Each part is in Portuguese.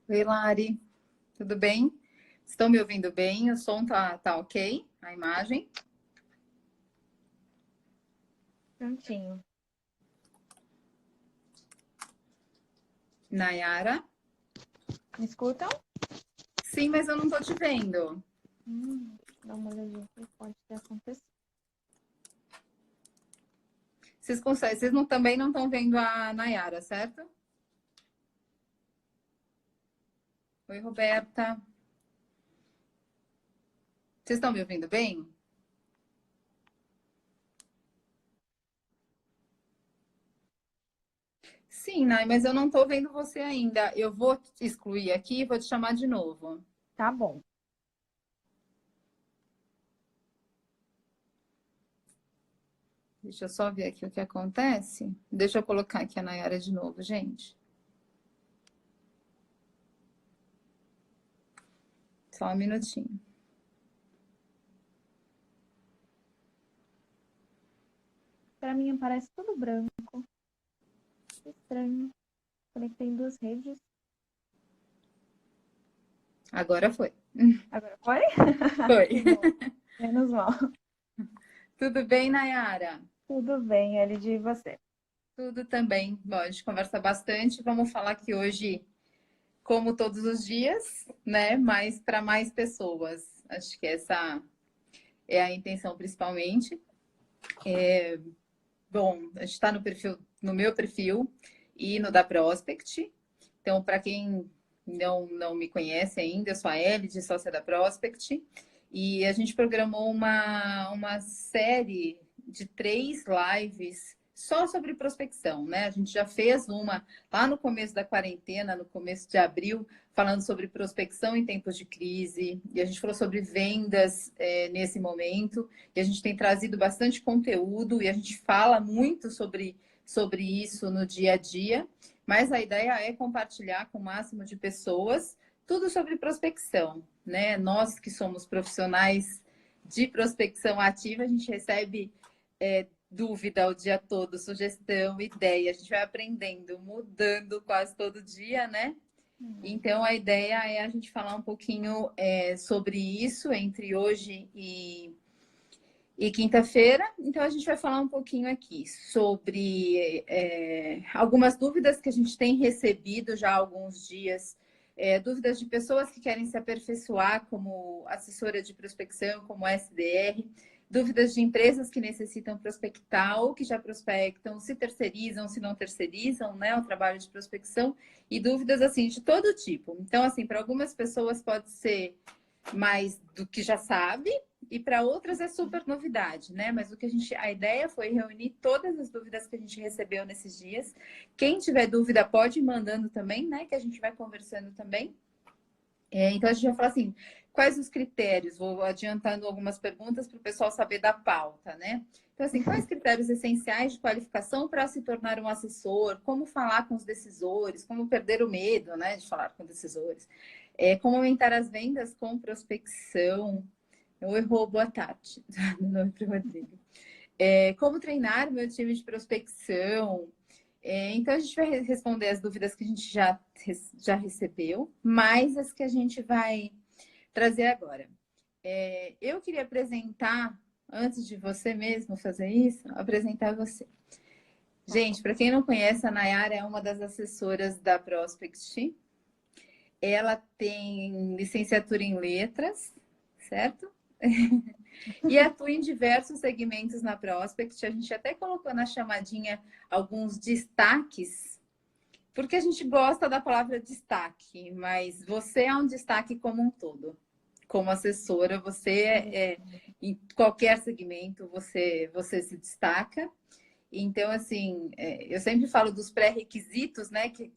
Oi, Lari, tudo bem? Estão me ouvindo bem? O som tá ok? A imagem? Prontinho. Nayara? Me escutam? Sim, mas eu não tô te vendo. Dá uma olhadinha que pode ter acontecido. Vocês também não estão vendo a Nayara, certo? Oi, Roberta. Vocês estão me ouvindo bem? Sim, Nay, mas eu não tô vendo você ainda. Eu vou te excluir aqui e vou te chamar de novo. Tá bom. Deixa eu só ver aqui o que acontece. Deixa eu colocar aqui a Nayara de novo, gente. Só um minutinho. Pra mim aparece tudo branco. Que estranho. Conectei em duas redes. Agora foi. Agora foi? Foi. Que bom. Menos mal. Tudo bem, Nayara? Tudo bem, LG, e você? Tudo também. Bom, a gente conversa bastante. Vamos falar aqui hoje, como todos os dias, né? Mas para mais pessoas. Acho que essa é a intenção principalmente. Bom, a gente está no perfil, no meu perfil e no da Prospect. Então, para quem não me conhece ainda, eu sou a Elide, sócia da Prospect. E a gente programou uma série de 3 lives só sobre prospecção, né? A gente já fez uma lá no começo da quarentena, no começo de abril, falando sobre prospecção em tempos de crise. E a gente falou sobre vendas nesse momento. E a gente tem trazido bastante conteúdo e a gente fala muito sobre isso no dia a dia. Mas a ideia é compartilhar com o máximo de pessoas tudo sobre prospecção, né? Nós que somos profissionais de prospecção ativa, a gente recebe dúvida o dia todo, sugestão, ideia. A gente vai aprendendo, mudando quase todo dia, né? Então a ideia é a gente falar um pouquinho sobre isso entre hoje e quinta-feira. Então, a gente vai falar um pouquinho aqui sobre algumas dúvidas que a gente tem recebido já há alguns dias. Dúvidas de pessoas que querem se aperfeiçoar como assessora de prospecção, como SDR. Dúvidas de empresas que necessitam prospectar ou que já prospectam, se terceirizam, se não terceirizam, né, o trabalho de prospecção. E dúvidas, assim, de todo tipo. Então, assim, para algumas pessoas pode ser mais do que já sabe, e para outras é super novidade, né? Mas a ideia foi reunir todas as dúvidas que a gente recebeu nesses dias. Quem tiver dúvida pode ir mandando também, né? Que a gente vai conversando também. Então a gente vai falar assim, quais os critérios? Vou adiantando algumas perguntas para o pessoal saber da pauta, né? Então, assim, quais critérios essenciais de qualificação para se tornar um assessor? Como falar com os decisores? Como perder o medo, né, de falar com decisores? Como aumentar as vendas com prospecção? Oi, Rô, boa tarde. Meu nome é Rodrigo. Como treinar meu time de prospecção? Então, a gente vai responder as dúvidas que a gente já recebeu, mais as que a gente vai trazer agora. Eu queria apresentar, antes de você mesmo fazer isso, apresentar você. Gente, para quem não conhece, a Nayara é uma das assessoras da Prospect. Ela tem licenciatura em letras, certo? E atua em diversos segmentos na Prospect. A gente até colocou na chamadinha alguns destaques, porque a gente gosta da palavra destaque, mas você é um destaque como um todo. Como assessora, em qualquer segmento, você se destaca. Então, assim, eu sempre falo dos pré-requisitos, né, que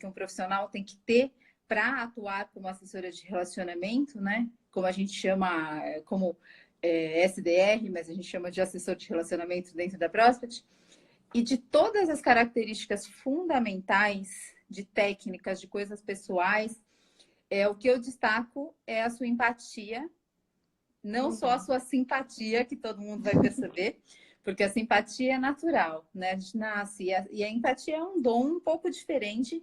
um profissional tem que ter para atuar como assessora de relacionamento, né? Como a gente chama, como SDR, mas a gente chama de assessor de relacionamento dentro da Prospect. E de todas as características fundamentais de técnicas, de coisas pessoais, o que eu destaco é a sua empatia, não só a sua simpatia, que todo mundo vai perceber, porque a simpatia é natural, né? A gente nasce, e a empatia é um dom um pouco diferente,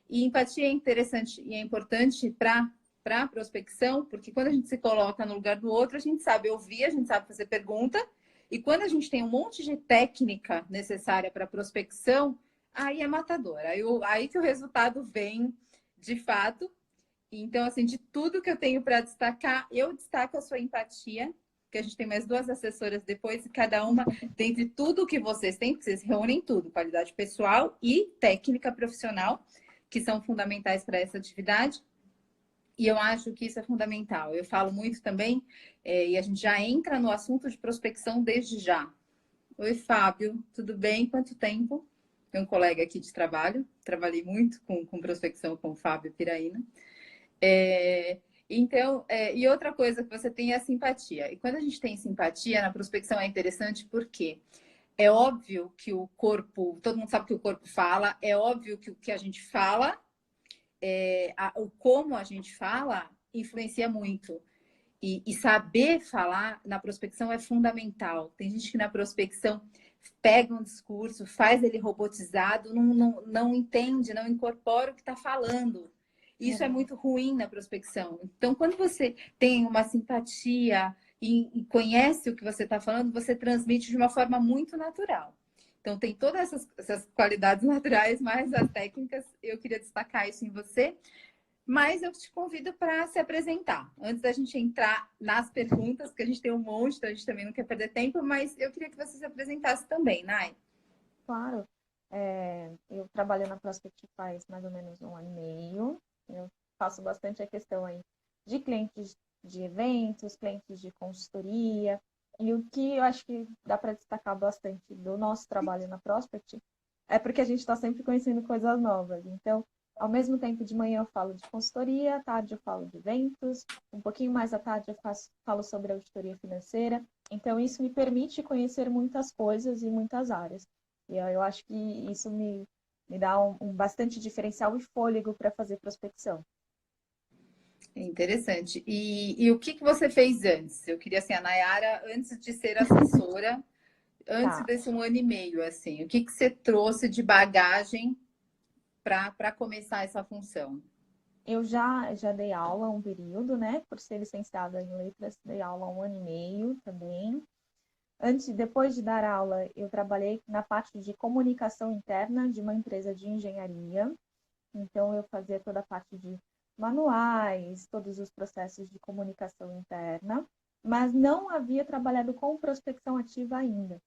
E empatia é interessante e é importante para a prospecção, porque quando a gente se coloca no lugar do outro, a gente sabe ouvir, a gente sabe fazer pergunta, e quando a gente tem um monte de técnica necessária para prospecção, aí é matador. Aí que o resultado vem de fato. Então, assim, de tudo que eu tenho para destacar, eu destaco a sua empatia, que a gente tem mais duas assessoras depois, e cada uma, dentre tudo que vocês têm, porque vocês reúnem tudo, qualidade pessoal e técnica profissional, que são fundamentais para essa atividade. E eu acho que isso é fundamental. Eu falo muito também, e a gente já entra no assunto de prospecção desde já. Oi, Fábio, tudo bem? Quanto tempo? Tem um colega aqui de trabalho, trabalhei muito com prospecção com o Fábio Piraína. Então, e outra coisa que você tem é a simpatia. E quando a gente tem simpatia na prospecção é interessante porque é óbvio que o corpo, todo mundo sabe que o corpo fala, é óbvio que o que a gente fala, o como a gente fala, influencia muito. E saber falar na prospecção é fundamental. Tem gente que na prospecção pega um discurso, faz ele robotizado, não entende, não incorpora o que está falando. Isso é muito ruim na prospecção. Então, quando você tem uma simpatia e conhece o que você está falando, você transmite de uma forma muito natural. Então, tem todas essas qualidades naturais, mas as técnicas, eu queria destacar isso em você. Mas eu te convido para se apresentar. Antes da gente entrar nas perguntas, porque a gente tem um monte, então a gente também não quer perder tempo, mas eu queria que você se apresentasse também, Nai. Claro. Eu trabalho na Prospect faz mais ou menos 1 ano e meio. Eu faço bastante a questão aí de clientes de eventos, clientes de consultoria. E o que eu acho que dá para destacar bastante do nosso trabalho na Prospect é porque a gente está sempre conhecendo coisas novas. Então, ao mesmo tempo, de manhã eu falo de consultoria, à tarde eu falo de eventos, um pouquinho mais à tarde eu falo sobre auditoria financeira. Então, isso me permite conhecer muitas coisas e muitas áreas. E eu acho que isso me dá um bastante diferencial e fôlego para fazer prospecção. Interessante. E o que você fez antes? Eu queria, assim, a Nayara, antes de ser assessora, antes Tá. desse 1 ano e meio, assim, o que você trouxe de bagagem para começar essa função? Eu já dei aula um período, né? Por ser licenciada em letras, dei aula 1 ano e meio também. Depois de dar aula, eu trabalhei na parte de comunicação interna de uma empresa de engenharia. Então, eu fazia toda a parte de manuais, todos os processos de comunicação interna, mas não havia trabalhado com prospecção ativa ainda,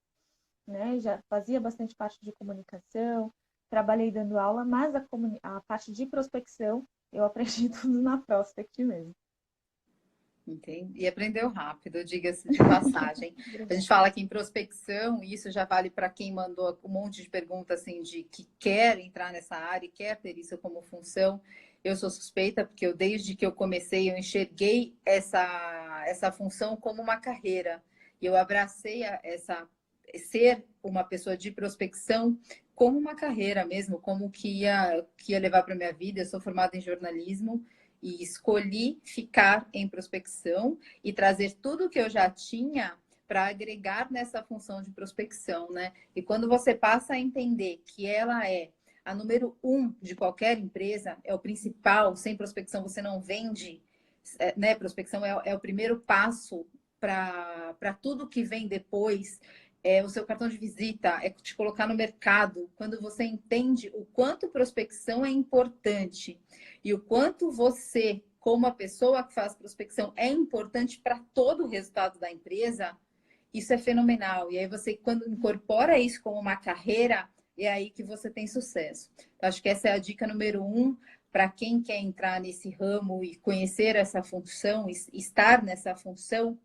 né? Já fazia bastante parte de comunicação, trabalhei dando aula, mas a parte de prospecção eu aprendi tudo na Prospect mesmo. Entendi. E aprendeu rápido, diga-se de passagem. A gente fala aqui em prospecção, e isso já vale para quem mandou um monte de perguntas assim de que quer entrar nessa área e quer ter isso como função. Eu sou suspeita porque desde que eu comecei eu enxerguei essa função como uma carreira. E eu abracei ser uma pessoa de prospecção como uma carreira mesmo, como que ia levar para minha vida. Eu sou formada em jornalismo e escolhi ficar em prospecção e trazer tudo que eu já tinha para agregar nessa função de prospecção, né? E quando você passa a entender que ela é a número 1 de qualquer empresa, é o principal, sem prospecção você não vende, né? Prospecção é o primeiro passo para tudo que vem depois. O seu cartão de visita, é te colocar no mercado. Quando você entende o quanto prospecção é importante e o quanto você, como a pessoa que faz prospecção, é importante para todo o resultado da empresa, isso é fenomenal. E aí você, quando incorpora isso como uma carreira, é aí que você tem sucesso. Então, acho que essa é a dica número 1 para quem quer entrar nesse ramo e conhecer essa função, estar nessa função,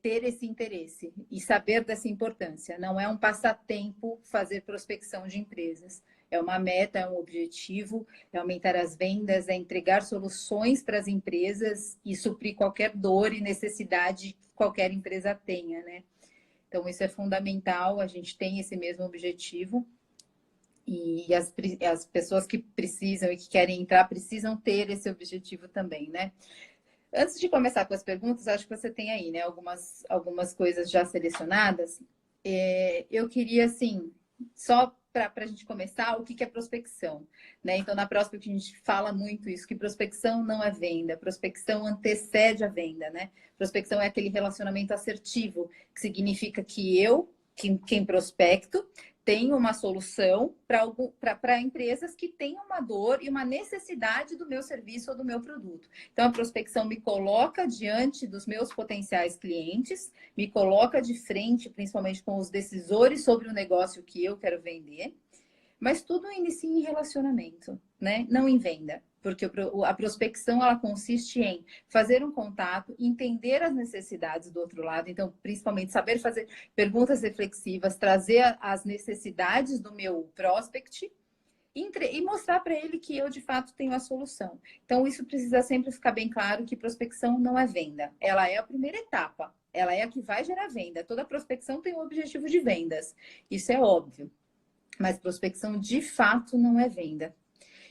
ter esse interesse e saber dessa importância. Não é um passatempo fazer prospecção de empresas. É uma meta, é um objetivo, é aumentar as vendas, é entregar soluções para as empresas e suprir qualquer dor e necessidade que qualquer empresa tenha, né? Então, isso é fundamental, a gente tem esse mesmo objetivo e as pessoas que precisam e que querem entrar precisam ter esse objetivo também, né? Antes de começar com as perguntas, acho que você tem aí, né, algumas coisas já selecionadas. Eu queria, assim, só para a gente começar, o que é prospecção, né? Então, na Prospect a gente fala muito isso, que prospecção não é venda, prospecção antecede a venda, né? Prospecção é aquele relacionamento assertivo, que significa que eu, quem prospecto, tenho uma solução para empresas que têm uma dor e uma necessidade do meu serviço ou do meu produto. Então, a prospecção me coloca diante dos meus potenciais clientes, me coloca de frente, principalmente com os decisores sobre o negócio que eu quero vender, mas tudo inicia em relacionamento, né? Não em venda. Porque a prospecção, ela consiste em fazer um contato, entender as necessidades do outro lado. Então, principalmente, saber fazer perguntas reflexivas, trazer as necessidades do meu prospect e mostrar para ele que eu, de fato, tenho a solução. Então, isso precisa sempre ficar bem claro que prospecção não é venda. Ela é a primeira etapa. Ela é a que vai gerar venda. Toda prospecção tem um objetivo de vendas. Isso é óbvio. Mas prospecção, de fato, não é venda.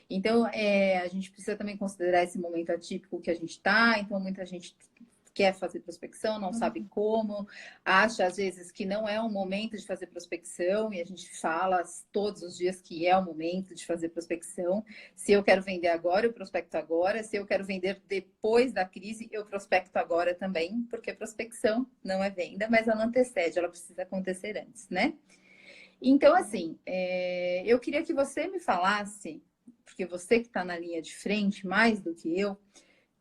Então, a gente precisa também considerar esse momento atípico que a gente está. Então, muita gente quer fazer prospecção, não sabe como, acha às vezes que não é o momento de fazer prospecção, e a gente fala todos os dias que é o momento de fazer prospecção. Se eu quero vender agora, eu prospecto agora. Se eu quero vender depois da crise, eu prospecto agora também, porque prospecção não é venda, mas ela antecede, ela precisa acontecer antes, né? Então, assim, eu queria que você me falasse, porque você que está na linha de frente mais do que eu,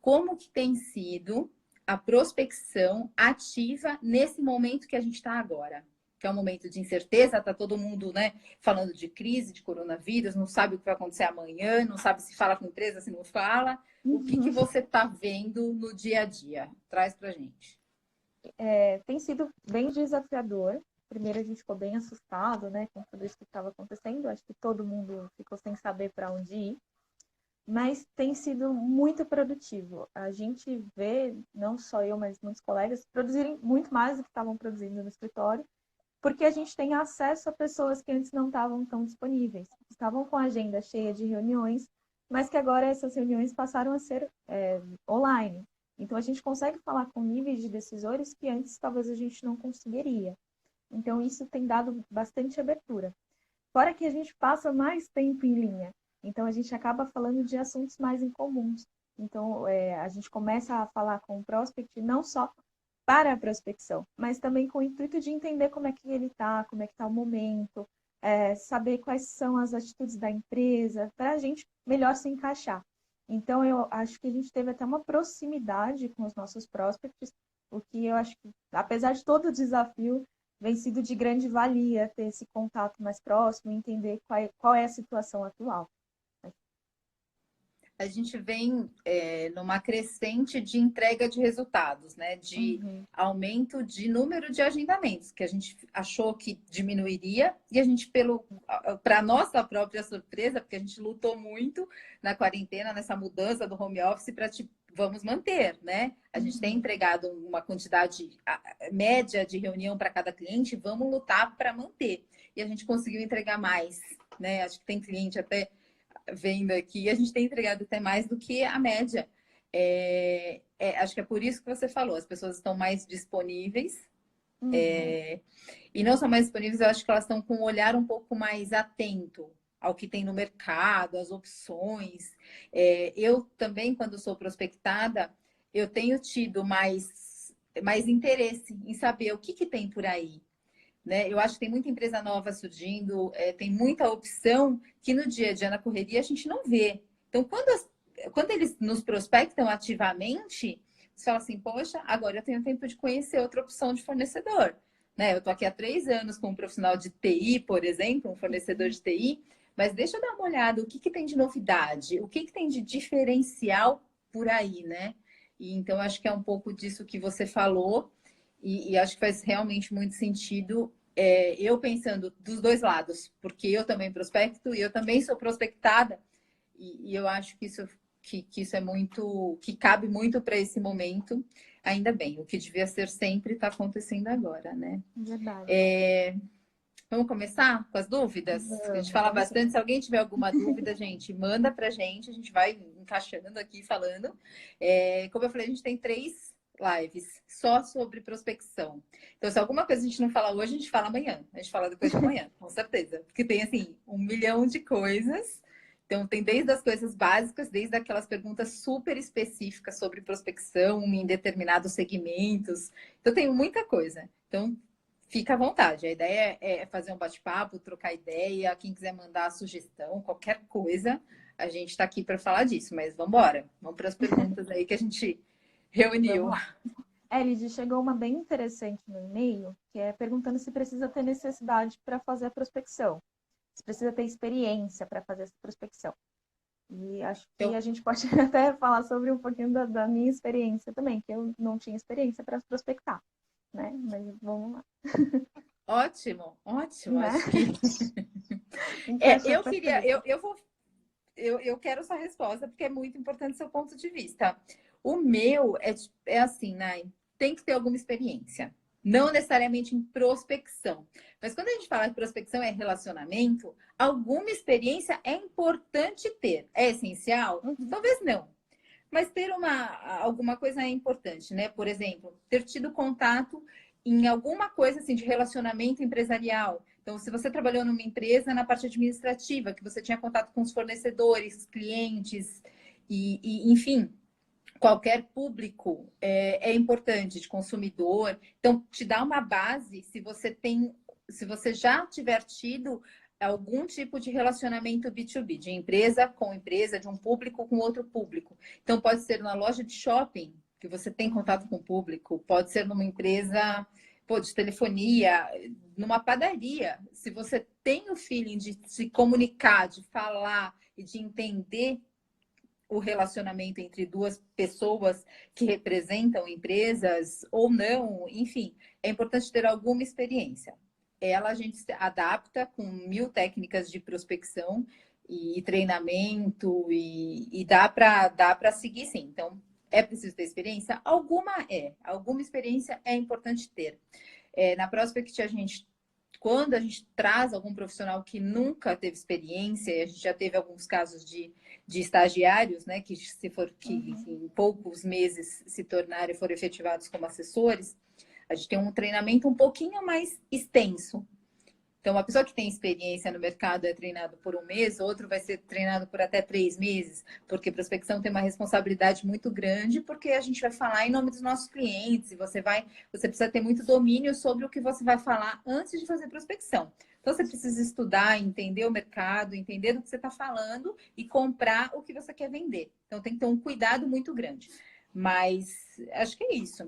como que tem sido a prospecção ativa nesse momento que a gente está agora? Que é um momento de incerteza, está todo mundo, né, falando de crise, de coronavírus, não sabe o que vai acontecer amanhã, não sabe se fala com empresa, se não fala. O que você está vendo no dia a dia? Traz para a gente. Tem sido bem desafiador. Primeiro a gente ficou bem assustado, né, com tudo isso que estava acontecendo. Acho que todo mundo ficou sem saber para onde ir. Mas tem sido muito produtivo. A gente vê, não só eu, mas muitos colegas, produzirem muito mais do que estavam produzindo no escritório, porque a gente tem acesso a pessoas que antes não estavam tão disponíveis. Estavam com a agenda cheia de reuniões, mas que agora essas reuniões passaram a ser online. Então, a gente consegue falar com níveis de decisores que antes talvez a gente não conseguiria. Então, isso tem dado bastante abertura. Fora que a gente passa mais tempo em linha. Então, a gente acaba falando de assuntos mais incomuns. Então, a gente começa a falar com o prospect não só para a prospecção, mas também com o intuito de entender como é que ele está, como é que está o momento, saber quais são as atitudes da empresa, para a gente melhor se encaixar. Então, eu acho que a gente teve até uma proximidade com os nossos prospects, o que eu acho que, apesar de todo o desafio, vem sido de grande valia ter esse contato mais próximo e entender qual é a situação atual. A gente vem numa crescente de entrega de resultados, né? De aumento de número de agendamentos, que a gente achou que diminuiria, e a gente, para nossa própria surpresa, porque a gente lutou muito na quarentena, nessa mudança do home office, para vamos manter, né? A gente tem entregado uma quantidade média de reunião para cada cliente, vamos lutar para manter. E a gente conseguiu entregar mais, né? Acho que tem cliente até vendo aqui, a gente tem entregado até mais do que a média. Acho que é por isso que você falou, as pessoas estão mais disponíveis. E não só mais disponíveis, eu acho que elas estão com um olhar um pouco mais atento ao que tem no mercado, às opções. Eu também, quando sou prospectada, eu tenho tido mais interesse em saber o que tem por aí. Né? Eu acho que tem muita empresa nova surgindo, tem muita opção que no dia a dia, na correria, a gente não vê. Então, quando eles nos prospectam ativamente, você fala assim, poxa, agora eu tenho tempo de conhecer outra opção de fornecedor. Né? Eu estou aqui há 3 anos com um profissional de TI, por exemplo, um fornecedor de TI, mas deixa eu dar uma olhada, o que tem de novidade, o que tem de diferencial por aí, né? E, então, acho que é um pouco disso que você falou, e acho que faz realmente muito sentido eu pensando dos dois lados, porque eu também prospecto e eu também sou prospectada, e eu acho que isso é muito, que cabe muito para esse momento, ainda bem, o que devia ser sempre está acontecendo agora, né? Verdade. Vamos começar com as dúvidas? A gente fala bastante. Se alguém tiver alguma dúvida, gente, manda para a gente vai encaixando aqui, falando. Como eu falei, a gente tem 3 lives só sobre prospecção. Então, se alguma coisa a gente não fala hoje, a gente fala amanhã. A gente fala depois de amanhã, com certeza. Porque tem, assim, 1 milhão de coisas. Então, tem desde as coisas básicas, desde aquelas perguntas super específicas sobre prospecção em determinados segmentos. Então, tem muita coisa. Então, fica à vontade. A ideia é fazer um bate-papo, trocar ideia. Quem quiser mandar sugestão, qualquer coisa, a gente está aqui para falar disso. Mas vamos embora. Vamos para as perguntas aí que a gente reuniu. Elid, chegou uma bem interessante no e-mail, que é perguntando se precisa ter necessidade para fazer a prospecção. Se precisa ter experiência para fazer essa prospecção. E acho que a gente pode até falar sobre um pouquinho da minha experiência também, que eu não tinha experiência para prospectar, né? Mas vamos lá. Ótimo, ótimo. Né? Acho que... eu quero essa resposta, porque é muito importante seu ponto de vista. O meu é assim, Nai, tem que ter alguma experiência. Não necessariamente em prospecção. Mas quando a gente fala de prospecção é relacionamento, alguma experiência é importante ter. É essencial? Talvez não. Mas ter alguma coisa é importante, né? Por exemplo, ter tido contato em alguma coisa assim de relacionamento empresarial. Então, se você trabalhou numa empresa na parte administrativa, que você tinha contato com os fornecedores, clientes enfim, qualquer público é importante, de consumidor. Então, te dá uma base se você já tiver tido algum tipo de relacionamento B2B, de empresa com empresa, de um público com outro público. Então, pode ser na loja de shopping, que você tem contato com o público, pode ser numa empresa de telefonia, numa padaria. Se você tem o feeling de se comunicar, de falar e de entender o relacionamento entre duas pessoas que representam empresas ou não, enfim, é importante ter alguma experiência. Ela a gente adapta com 1000 técnicas de prospecção e treinamento e dá para seguir sim. Então, é preciso ter experiência? Alguma experiência é importante ter. Na Prospect, quando a gente traz algum profissional que nunca teve experiência, a gente já teve alguns casos de estagiários, né, que em poucos meses se tornaram e foram efetivados como assessores, a gente tem um treinamento um pouquinho mais extenso. Então, uma pessoa que tem experiência no mercado é treinado por 1 mês, outro vai ser treinado por até 3 meses, porque prospecção tem uma responsabilidade muito grande, porque a gente vai falar em nome dos nossos clientes, e você precisa ter muito domínio sobre o que você vai falar antes de fazer prospecção. Então, você precisa estudar, entender o mercado, entender do que você está falando e comprar o que você quer vender. Então, tem que ter um cuidado muito grande. Mas acho que é isso.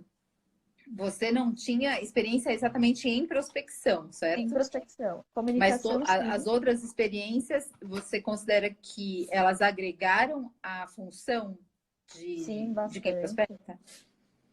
Você não tinha experiência exatamente em prospecção, certo? Em prospecção. Mas Comunicação, as outras experiências, você considera que elas agregaram a função sim, de quem prospecta?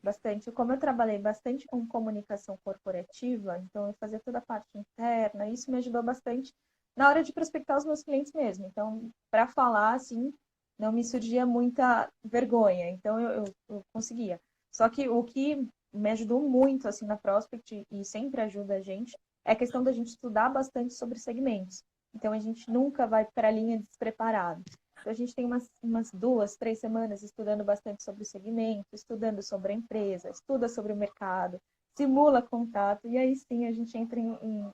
Bastante. Como eu trabalhei bastante com comunicação corporativa, então eu fazia toda a parte interna, isso me ajudou bastante na hora de prospectar os meus clientes mesmo. Então, para falar, assim, não me surgia muita vergonha, então eu conseguia. Só que o que me ajudou muito, assim, na Prospect, e sempre ajuda a gente, é a questão da gente estudar bastante sobre segmentos. Então, a gente nunca vai para a linha despreparado. Então, a gente tem umas 2, 3 semanas estudando bastante sobre o segmento, estudando sobre a empresa, estuda sobre o mercado, simula contato, e aí sim a gente entra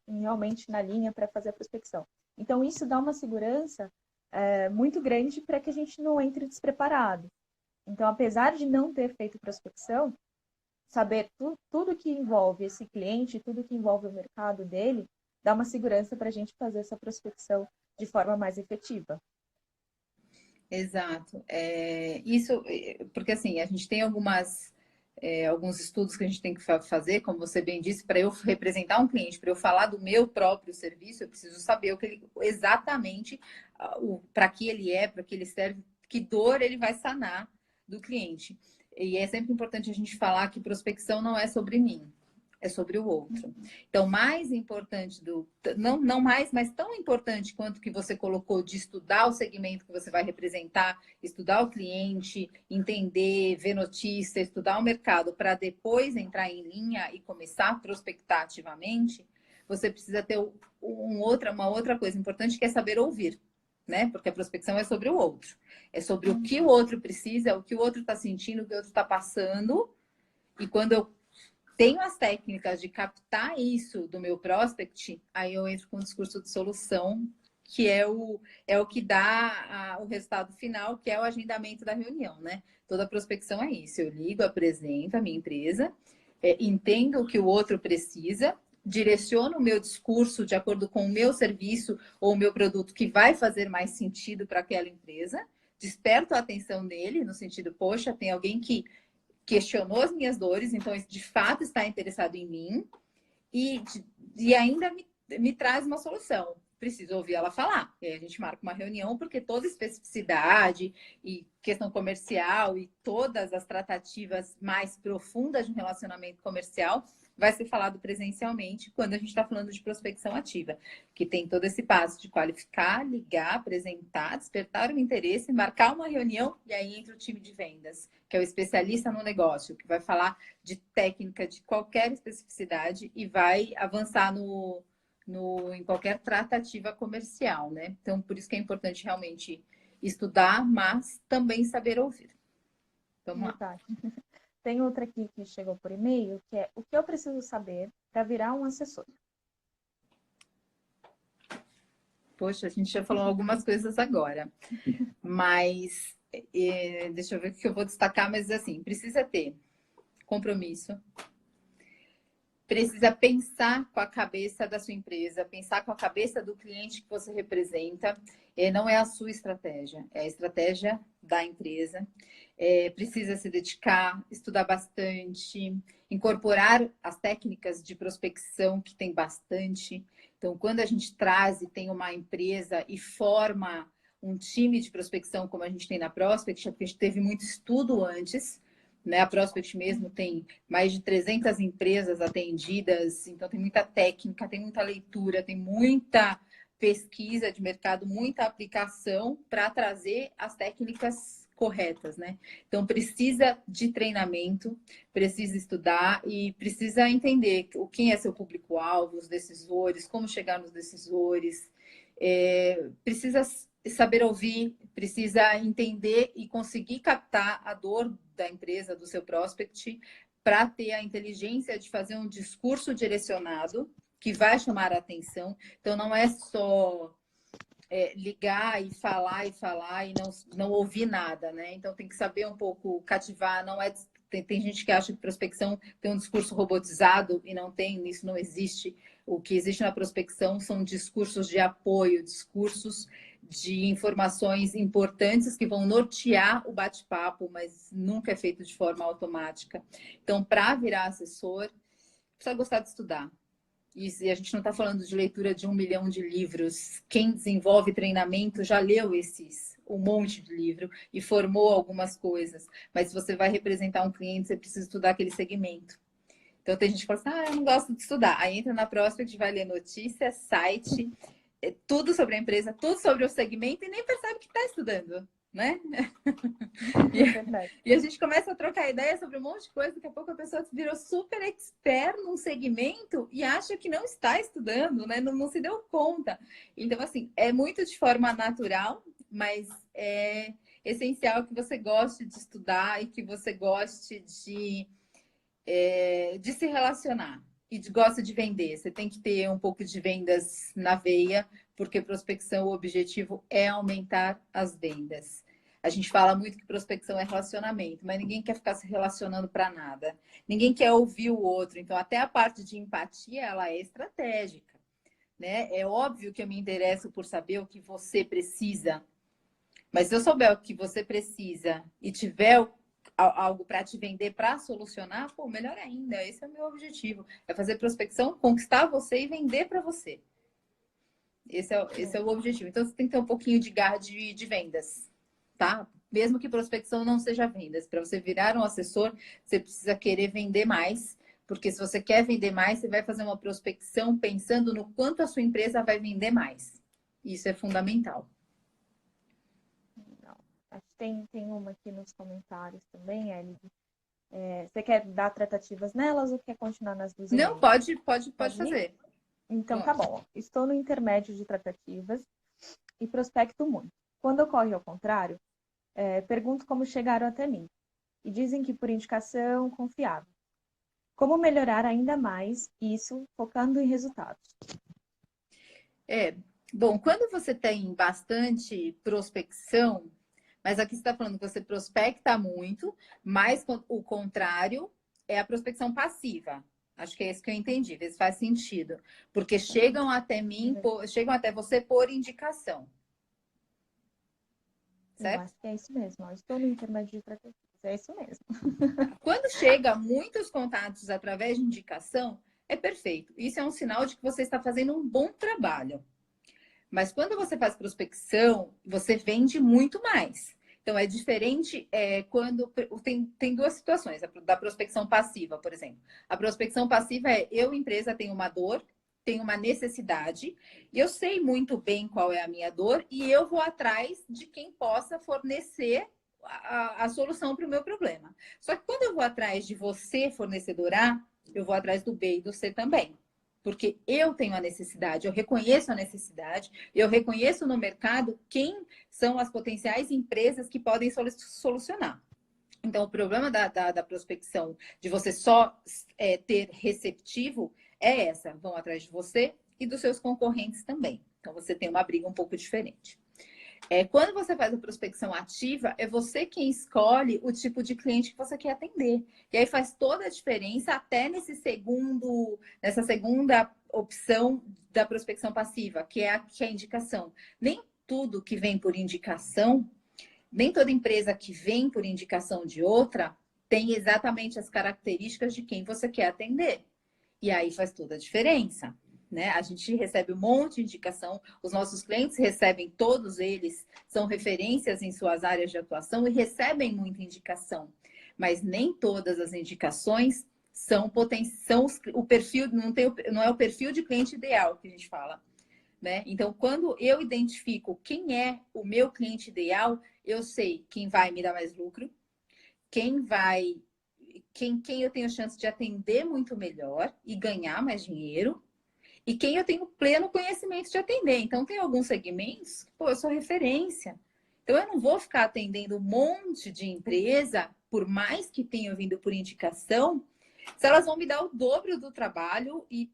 realmente na linha para fazer a prospecção. Então, isso dá uma segurança muito grande para que a gente não entre despreparado. Então, apesar de não ter feito prospecção, saber tudo que envolve esse cliente, tudo que envolve o mercado dele, dá uma segurança para a gente fazer essa prospecção de forma mais efetiva. Exato. Isso, porque assim, a gente tem alguns estudos que a gente tem que fazer, como você bem disse, para eu representar um cliente, para eu falar do meu próprio serviço, eu preciso saber exatamente para que ele para que ele serve, que dor ele vai sanar do cliente. E é sempre importante a gente falar que prospecção não é sobre mim, é sobre o outro. Então, mais importante não mais, mas tão importante quanto que você colocou de estudar o segmento que você vai representar, estudar o cliente, entender, ver notícia, estudar o mercado para depois entrar em linha e começar a prospectar ativamente, você precisa ter uma outra coisa importante que é saber ouvir, né? Porque a prospecção é sobre o outro. É sobre o que o outro precisa, o que o outro está sentindo, o que o outro está passando. E quando eu tenho as técnicas de captar isso do meu prospect, aí eu entro com o discurso de solução, que é o que dá o resultado final, que é o agendamento da reunião, né? Toda prospecção é isso. Eu ligo, apresento a minha empresa, entendo o que o outro precisa, direciono o meu discurso de acordo com o meu serviço ou o meu produto que vai fazer mais sentido para aquela empresa, desperto a atenção dele, no sentido, poxa, tem alguém que questionou as minhas dores, então de fato está interessado em mim e ainda me traz uma solução. Preciso ouvir ela falar. E aí a gente marca uma reunião, porque toda especificidade e questão comercial e todas as tratativas mais profundas de um relacionamento comercial vai ser falado presencialmente quando a gente está falando de prospecção ativa, que tem todo esse passo de qualificar, ligar, apresentar, despertar o interesse, marcar uma reunião e aí entra o time de vendas, que é o especialista no negócio, que vai falar de técnica de qualquer especificidade e vai avançar em qualquer tratativa comercial, né? Então, por isso que é importante realmente estudar, mas também saber ouvir. Vamos lá. Verdade. Tem outra aqui que chegou por e-mail, que é: o que eu preciso saber para virar um assessor? Poxa, a gente já falou algumas coisas agora, mas deixa eu ver o que eu vou destacar, mas assim, precisa ter compromisso, precisa pensar com a cabeça da sua empresa, pensar com a cabeça do cliente que você representa. Não é a sua estratégia, é a estratégia da empresa. Precisa se dedicar, estudar bastante, incorporar as técnicas de prospecção, que tem bastante. Então, quando a gente traz e tem uma empresa e forma um time de prospecção, como a gente tem na Prospect, porque a gente teve muito estudo antes, né? A Prospect mesmo tem mais de 300 empresas atendidas, então tem muita técnica, tem muita leitura, tem muita pesquisa de mercado, muita aplicação para trazer as técnicas corretas, né? Então precisa de treinamento, precisa estudar e precisa entender quem é seu público-alvo, os decisores, como chegar nos decisores, precisa saber ouvir, precisa entender e conseguir captar a dor da empresa, do seu prospect, para ter a inteligência de fazer um discurso direcionado que vai chamar a atenção. Então, não é só ligar e falar e não ouvir nada, né? Então, tem que saber um pouco cativar, não é... Tem gente que acha que prospecção tem um discurso robotizado e não tem, isso não existe. O que existe na prospecção são discursos de apoio, discursos de informações importantes que vão nortear o bate-papo, mas nunca é feito de forma automática. Então, para virar assessor, precisa gostar de estudar. E a gente não está falando de leitura de 1 milhão de livros. Quem desenvolve treinamento já leu um monte de livro e formou algumas coisas. Mas se você vai representar um cliente, você precisa estudar aquele segmento. Então tem gente que fala assim, eu não gosto de estudar. Aí entra na Prospect, vai ler notícia, site, tudo sobre a empresa, tudo sobre o segmento e nem percebe que está estudando, né? E a gente começa a trocar ideia sobre um monte de coisa, daqui a pouco a pessoa virou super expert num segmento e acha que não está estudando, né? Não se deu conta. Então, assim, é muito de forma natural, mas é essencial que você goste de estudar e que você goste de se relacionar e gosta de vender. Você tem que ter um pouco de vendas na veia, porque prospecção, o objetivo é aumentar as vendas. A gente fala muito que prospecção é relacionamento, mas ninguém quer ficar se relacionando para nada. Ninguém quer ouvir o outro. Então, até a parte de empatia, ela é estratégica, né? É óbvio que eu me interesso por saber o que você precisa. Mas se eu souber o que você precisa e tiver algo para te vender, para solucionar, pô, melhor ainda. Esse é o meu objetivo. É fazer prospecção, conquistar você e vender para você. Esse é o objetivo. Então, você tem que ter um pouquinho de garra de vendas, tá? Mesmo que prospecção não seja vendas. Para você virar um assessor, você precisa querer vender mais. Porque se você quer vender mais, você vai fazer uma prospecção pensando no quanto a sua empresa vai vender mais. Isso é fundamental. Tem uma aqui nos comentários também, Ellie. Você quer dar tratativas nelas ou quer continuar nas duas? Não, pode fazer. Então, tá bom. Estou no intermédio de tratativas e prospecto muito. Quando ocorre ao contrário, pergunto como chegaram até mim. E dizem que por indicação confiável. Como melhorar ainda mais isso, focando em resultados? Bom, quando você tem bastante prospecção, mas aqui você está falando que você prospecta muito, mas o contrário é a prospecção passiva. Acho que é isso que eu entendi, vê se faz sentido. Porque chegam até mim, chegam até você por indicação. Eu Certo? acho que é isso mesmo. Eu estou no intermédio para é isso mesmo. Quando chega muitos contatos através de indicação, é perfeito. Isso é um sinal de que você está fazendo um bom trabalho. Mas quando você faz prospecção, você vende muito mais. Então, é diferente quando tem duas situações, da prospecção passiva, por exemplo. A prospecção passiva é eu, empresa, tenho uma dor, tenho uma necessidade, e eu sei muito bem qual é a minha dor, e eu vou atrás de quem possa fornecer a solução para o meu problema. Só que quando eu vou atrás de você, fornecedor A, eu vou atrás do B e do C também. Porque eu tenho a necessidade, eu reconheço a necessidade, eu reconheço no mercado quem são as potenciais empresas que podem solucionar. Então, o problema da prospecção, de você só ter receptivo, é essa: vão atrás de você e dos seus concorrentes também. Então, você tem uma briga um pouco diferente. Quando você faz a prospecção ativa, é você quem escolhe o tipo de cliente que você quer atender. E aí faz toda a diferença até nessa segunda opção da prospecção passiva, que é a indicação. Nem tudo que vem por indicação, nem toda empresa que vem por indicação de outra tem exatamente as características de quem você quer atender. E aí faz toda a diferença. Né? A gente recebe um monte de indicação, os nossos clientes recebem, todos eles são referências em suas áreas de atuação e recebem muita indicação, mas nem todas as indicações são o perfil, não é o perfil de cliente ideal que a gente fala. Né? Então, quando eu identifico quem é o meu cliente ideal, eu sei quem vai me dar mais lucro, quem eu tenho chance de atender muito melhor e ganhar mais dinheiro, e quem eu tenho pleno conhecimento de atender. Então, tem alguns segmentos que, eu sou referência. Então, eu não vou ficar atendendo um monte de empresa, por mais que tenham vindo por indicação, se elas vão me dar o dobro do trabalho e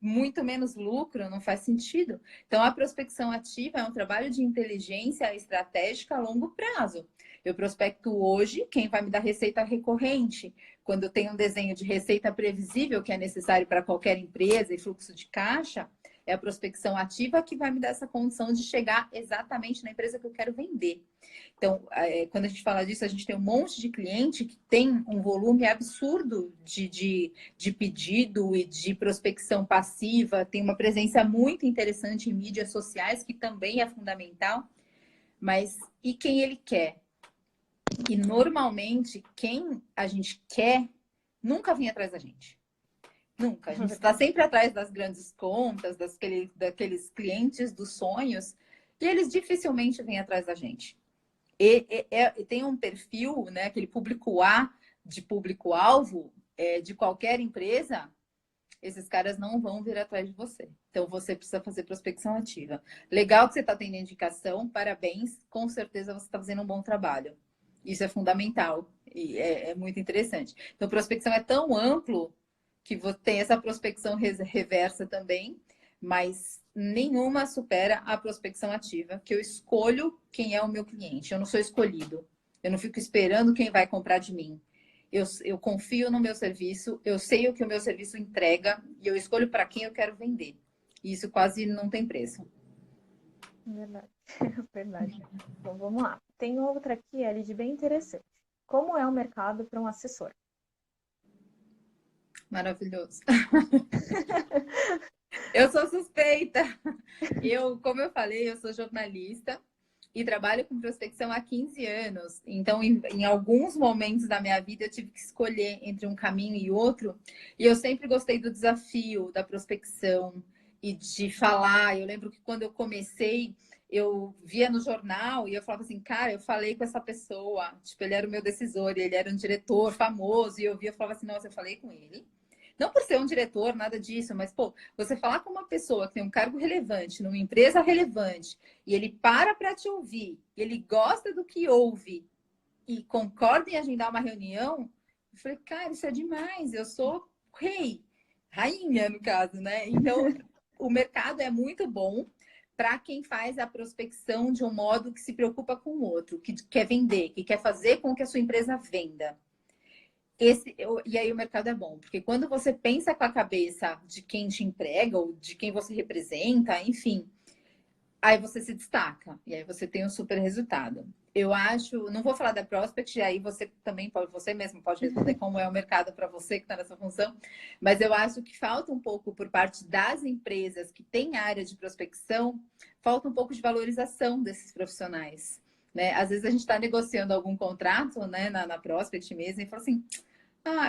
muito menos lucro, não faz sentido. Então, a prospecção ativa é um trabalho de inteligência estratégica a longo prazo. Eu prospecto hoje, quem vai me dar receita recorrente? Quando eu tenho um desenho de receita previsível, que é necessário para qualquer empresa e fluxo de caixa, é a prospecção ativa que vai me dar essa condição de chegar exatamente na empresa que eu quero vender. Então, quando a gente fala disso, a gente tem um monte de cliente que tem um volume absurdo de pedido e de prospecção passiva, tem uma presença muito interessante em mídias sociais, que também é fundamental, mas e quem ele quer? E normalmente, quem a gente quer nunca vem atrás da gente. Nunca. A gente está sempre atrás das grandes contas, daqueles clientes dos sonhos, e eles dificilmente vêm atrás da gente. E tem um perfil, né, aquele público A de público-alvo de qualquer empresa, esses caras não vão vir atrás de você. Então, você precisa fazer prospecção ativa. Legal que você está tendo indicação, parabéns, com certeza você está fazendo um bom trabalho. Isso é fundamental e é muito interessante. Então, prospecção é tão amplo que você tem essa prospecção reversa também, mas nenhuma supera a prospecção ativa, que eu escolho quem é o meu cliente. Eu não sou escolhido. Eu não fico esperando quem vai comprar de mim. Eu confio no meu serviço, eu sei o que o meu serviço entrega e eu escolho para quem eu quero vender. E isso quase não tem preço. Verdade, verdade. Então vamos lá. Tem outra aqui, Elid, bem interessante. Como é o mercado para um assessor? Maravilhoso. Eu sou suspeita. Como eu falei, eu sou jornalista e trabalho com prospecção há 15 anos. Então, em alguns momentos da minha vida, eu tive que escolher entre um caminho e outro. E eu sempre gostei do desafio da prospecção e de falar. Eu lembro que quando eu comecei, eu via no jornal e eu falava assim, cara, eu falei com essa pessoa. Tipo, ele era o meu decisor, e ele era um diretor famoso. E eu via e falava assim, nossa, eu falei com ele. Não por ser um diretor, nada disso, mas, você falar com uma pessoa que tem um cargo relevante, numa empresa relevante, e ele para te ouvir, ele gosta do que ouve e concorda em agendar uma reunião, eu falei, cara, isso é demais, eu sou rei, rainha, no caso, né? Então, o mercado é muito bom para quem faz a prospecção de um modo que se preocupa com o outro, que quer vender, que quer fazer com que a sua empresa venda. E aí o mercado é bom, porque quando você pensa com a cabeça de quem te emprega ou de quem você representa, enfim, aí você se destaca e aí você tem um super resultado. Eu acho, não vou falar da Prospect, aí você também pode, você mesmo pode responder como é o mercado para você que está nessa função, mas eu acho que falta um pouco por parte das empresas que têm área de prospecção, falta um pouco de valorização desses profissionais. Né? Às vezes a gente está negociando algum contrato, né, na Prospect mesmo e fala assim,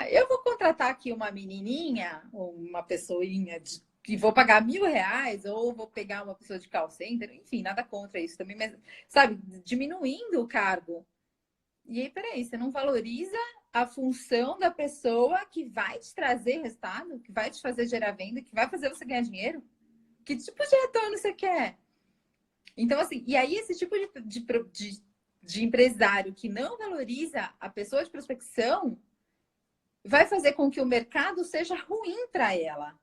eu vou contratar aqui uma menininha, ou uma pessoinha que vou pagar R$ 1.000, ou vou pegar uma pessoa de call center, enfim, nada contra isso também, mas, sabe, diminuindo o cargo. E aí, peraí, você não valoriza a função da pessoa que vai te trazer resultado, que vai te fazer gerar venda, que vai fazer você ganhar dinheiro? Que tipo de retorno você quer? Então, assim, e aí esse tipo de empresário que não valoriza a pessoa de prospecção vai fazer com que o mercado seja ruim para ela.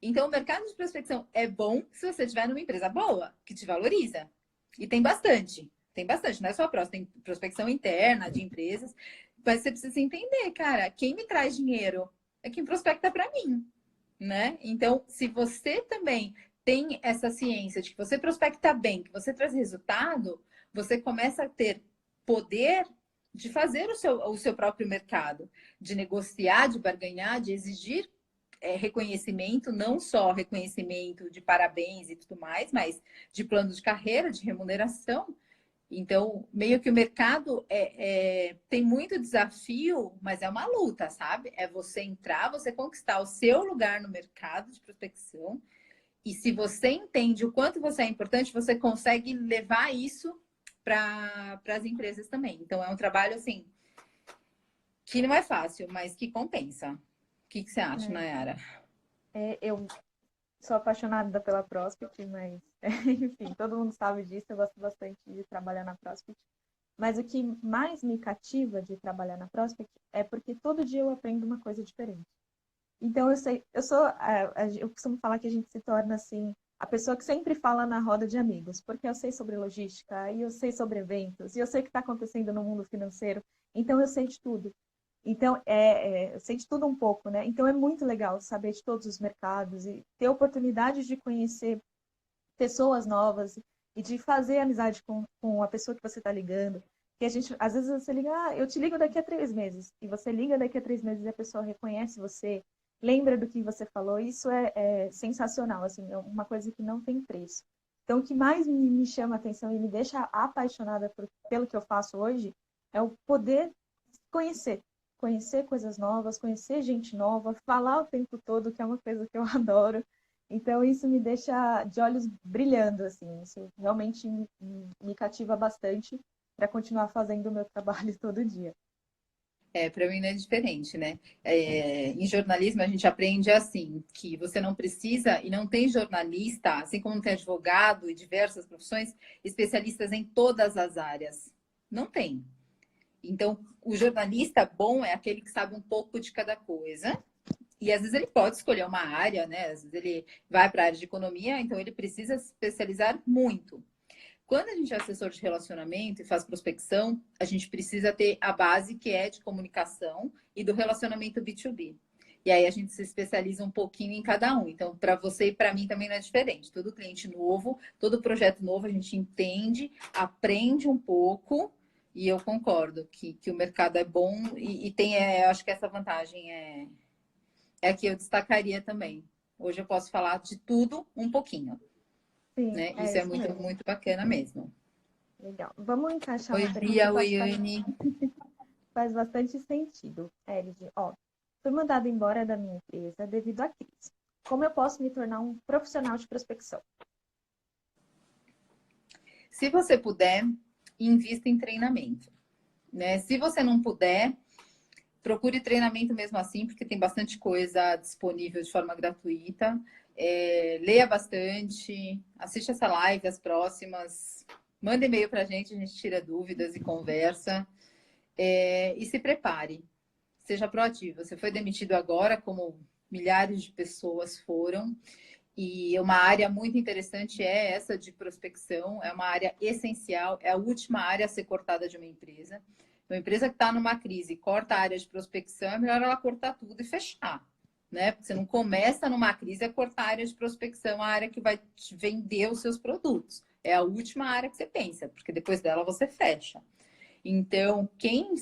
Então, o mercado de prospecção é bom se você tiver numa empresa boa, que te valoriza. E tem bastante. Tem bastante, não é só a próxima, tem prospecção interna de empresas. Mas você precisa entender, cara, quem me traz dinheiro é quem prospecta para mim, né? Então, se você também tem essa ciência de que você prospecta bem, que você traz resultado, você começa a ter poder de fazer o seu próprio mercado, de negociar, de barganhar, de exigir reconhecimento, não só reconhecimento de parabéns e tudo mais, mas de plano de carreira, de remuneração. Então, meio que o mercado tem muito desafio, mas é uma luta, sabe? É você entrar, você conquistar o seu lugar no mercado de prospecção. E se você entende o quanto você é importante, você consegue levar isso para as empresas também. Então, é um trabalho, assim, que não é fácil, mas que compensa. O que você acha, Nayara? Eu sou apaixonada pela Prospect, mas, enfim, todo mundo sabe disso. Eu gosto bastante de trabalhar na Prospect. Mas o que mais me cativa de trabalhar na Prospect é porque todo dia eu aprendo uma coisa diferente. Então, eu costumo falar que a gente se torna, assim, a pessoa que sempre fala na roda de amigos, porque eu sei sobre logística, e eu sei sobre eventos, e eu sei o que está acontecendo no mundo financeiro, então eu sei de tudo. Então, eu sei de tudo um pouco, né? Então, é muito legal saber de todos os mercados e ter oportunidade de conhecer pessoas novas e de fazer amizade com a pessoa que você está ligando. Que a gente, às vezes você liga, eu te ligo daqui a 3 meses, e você liga daqui a 3 meses e a pessoa reconhece você, lembra do que você falou, isso é sensacional, assim, é uma coisa que não tem preço. Então, o que mais me chama a atenção e me deixa apaixonada pelo que eu faço hoje é o poder conhecer. Conhecer coisas novas, conhecer gente nova, falar o tempo todo, que é uma coisa que eu adoro. Então, isso me deixa de olhos brilhando, assim. Isso realmente me cativa bastante para continuar fazendo o meu trabalho todo dia. Para mim não é diferente, né? Em jornalismo a gente aprende assim, que você não precisa e não tem jornalista, assim como não tem advogado e diversas profissões, especialistas em todas as áreas. Não tem. Então, o jornalista bom é aquele que sabe um pouco de cada coisa. E às vezes ele pode escolher uma área, né? Às vezes ele vai para a área de economia, então ele precisa se especializar muito. Quando a gente é assessor de relacionamento e faz prospecção, a gente precisa ter a base que é de comunicação e do relacionamento B2B. E aí a gente se especializa um pouquinho em cada um. Então, para você e para mim também não é diferente. Todo cliente novo, todo projeto novo, a gente entende, aprende um pouco. E eu concordo que o mercado é bom e tem, eu acho que essa vantagem é a que eu destacaria também. Hoje eu posso falar de tudo um pouquinho, Sim, né? é Isso é isso muito, mesmo. muito bacana mesmo. Legal. Vamos encaixar Oi, uma pergunta Bia, que eu oi, acho que Anne. faz bastante sentido, Elid. Ó, fui mandada embora da minha empresa devido à crise. Como eu posso me tornar um profissional de prospecção? Se você puder, invista em treinamento, né? Se você não puder, procure treinamento mesmo assim, porque tem bastante coisa disponível de forma gratuita. Leia bastante, assiste essa live, as próximas. Manda e-mail para a gente tira dúvidas e conversa. E se prepare. seja proativo. Você foi demitido agora, como milhares de pessoas foram. E uma área muito interessante é essa de prospecção, é uma área essencial, é a última área a ser cortada de uma empresa. Uma empresa que está numa crise e corta a área de prospecção, é melhor ela cortar tudo e fechar, né? Porque você não começa numa crise a cortar a área de prospecção, a área que vai te vender os seus produtos. É a última área que você pensa, porque depois dela você fecha. Então, quem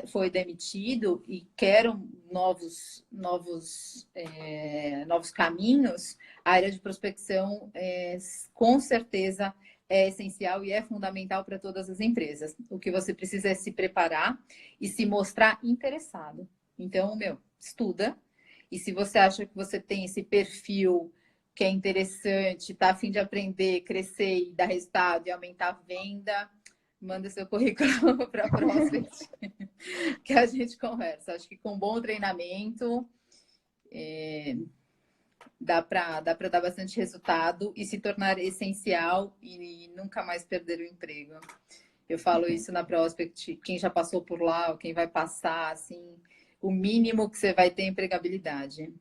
foi demitido e quer novos caminhos, a área de prospecção com certeza é essencial e é fundamental para todas as empresas. O que você precisa é se preparar e se mostrar interessado. Então, estuda. E se você acha que você tem esse perfil que é interessante, está a fim de aprender, crescer e dar resultado e aumentar a venda, manda seu currículo para a Prospect, que a gente conversa. Acho que com bom treinamento dá para dar bastante resultado e se tornar essencial e nunca mais perder o emprego. Eu falo isso na Prospect, quem já passou por lá, ou quem vai passar, assim, o mínimo que você vai ter é empregabilidade.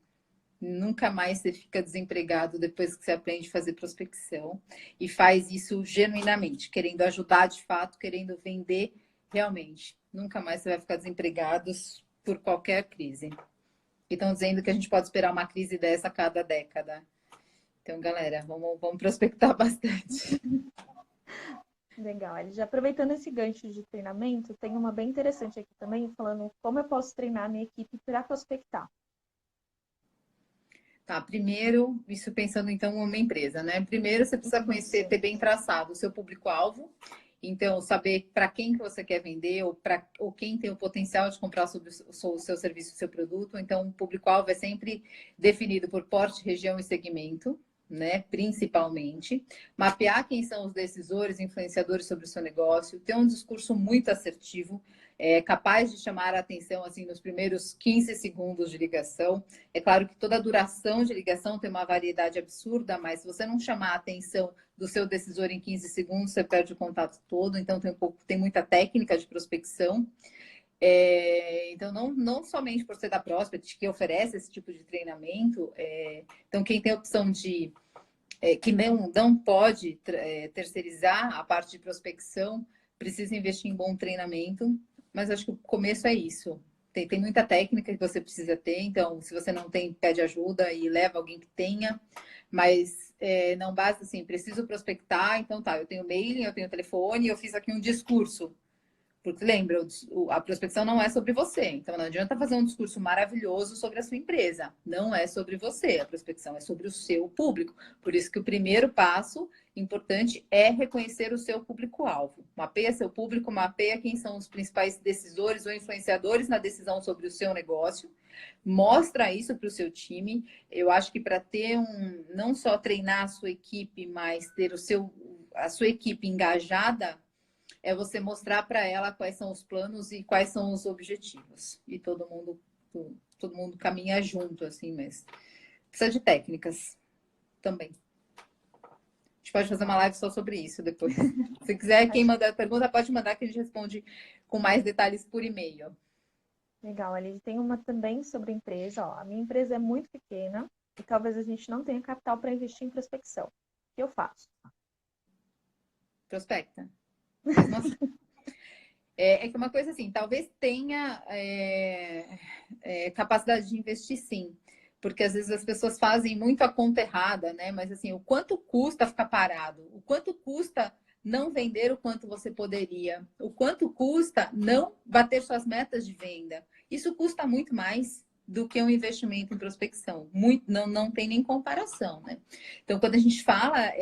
Nunca mais você fica desempregado depois que você aprende a fazer prospecção e faz isso genuinamente, querendo ajudar de fato, querendo vender realmente. Nunca mais você vai ficar desempregado por qualquer crise. E estão dizendo que a gente pode esperar uma crise dessa a cada década. Então, galera, vamos prospectar bastante. Legal, já aproveitando esse gancho de treinamento, tem uma bem interessante aqui também, falando como eu posso treinar a minha equipe para prospectar. Tá, primeiro, isso pensando então em uma empresa, né? Primeiro você precisa conhecer, ter bem traçado o seu público-alvo. Então, saber para quem que você quer vender ou quem tem o potencial de comprar sobre o seu serviço, o seu produto. Então, o público-alvo é sempre definido por porte, região e segmento, né? Principalmente. Mapear quem são os decisores, influenciadores sobre o seu negócio. Ter um discurso muito assertivo, capaz de chamar a atenção assim nos primeiros 15 segundos de ligação. É claro que toda a duração de ligação tem uma variedade absurda, mas se você não chamar a atenção do seu decisor em 15 segundos, você perde o contato todo. Então, tem muita técnica de prospecção. Então, não somente por ser da Prospect, que oferece esse tipo de treinamento. Então, quem tem a opção de que não pode terceirizar a parte de prospecção, precisa investir em bom treinamento. Mas acho que o começo é isso. Tem muita técnica que você precisa ter, então, se você não tem, pede ajuda e leva alguém que tenha, mas não basta assim, preciso prospectar, então tá, eu tenho mailing, eu tenho telefone, eu fiz aqui um discurso. Porque lembra, a prospecção não é sobre você, então não adianta fazer um discurso maravilhoso sobre a sua empresa. Não é sobre você, a prospecção é sobre o seu público. Por isso que o primeiro passo importante é reconhecer o seu público-alvo. Mapeia seu público, mapeia quem são os principais decisores ou influenciadores na decisão sobre o seu negócio. Mostra isso para o seu time. Eu acho que para ter não só treinar a sua equipe, mas ter a sua equipe engajada, é você mostrar para ela quais são os planos e quais são os objetivos. E todo mundo caminha junto, assim, mas precisa de técnicas também. A gente pode fazer uma live só sobre isso depois. Se quiser, quem mandar pergunta, pode mandar que a gente responde com mais detalhes por e-mail. Legal, ali tem uma também sobre a empresa. Ó, a minha empresa é muito pequena e talvez a gente não tenha capital para investir em prospecção. O que eu faço? Prospecta. Nossa. Que uma coisa assim, talvez tenha capacidade de investir sim, porque às vezes as pessoas fazem muito a conta errada, né? Mas assim, o quanto custa ficar parado? O quanto custa não vender o quanto você poderia? O quanto custa não bater suas metas de venda? Isso custa muito mais do que um investimento em prospecção. Não tem nem comparação, né? Então, quando a gente fala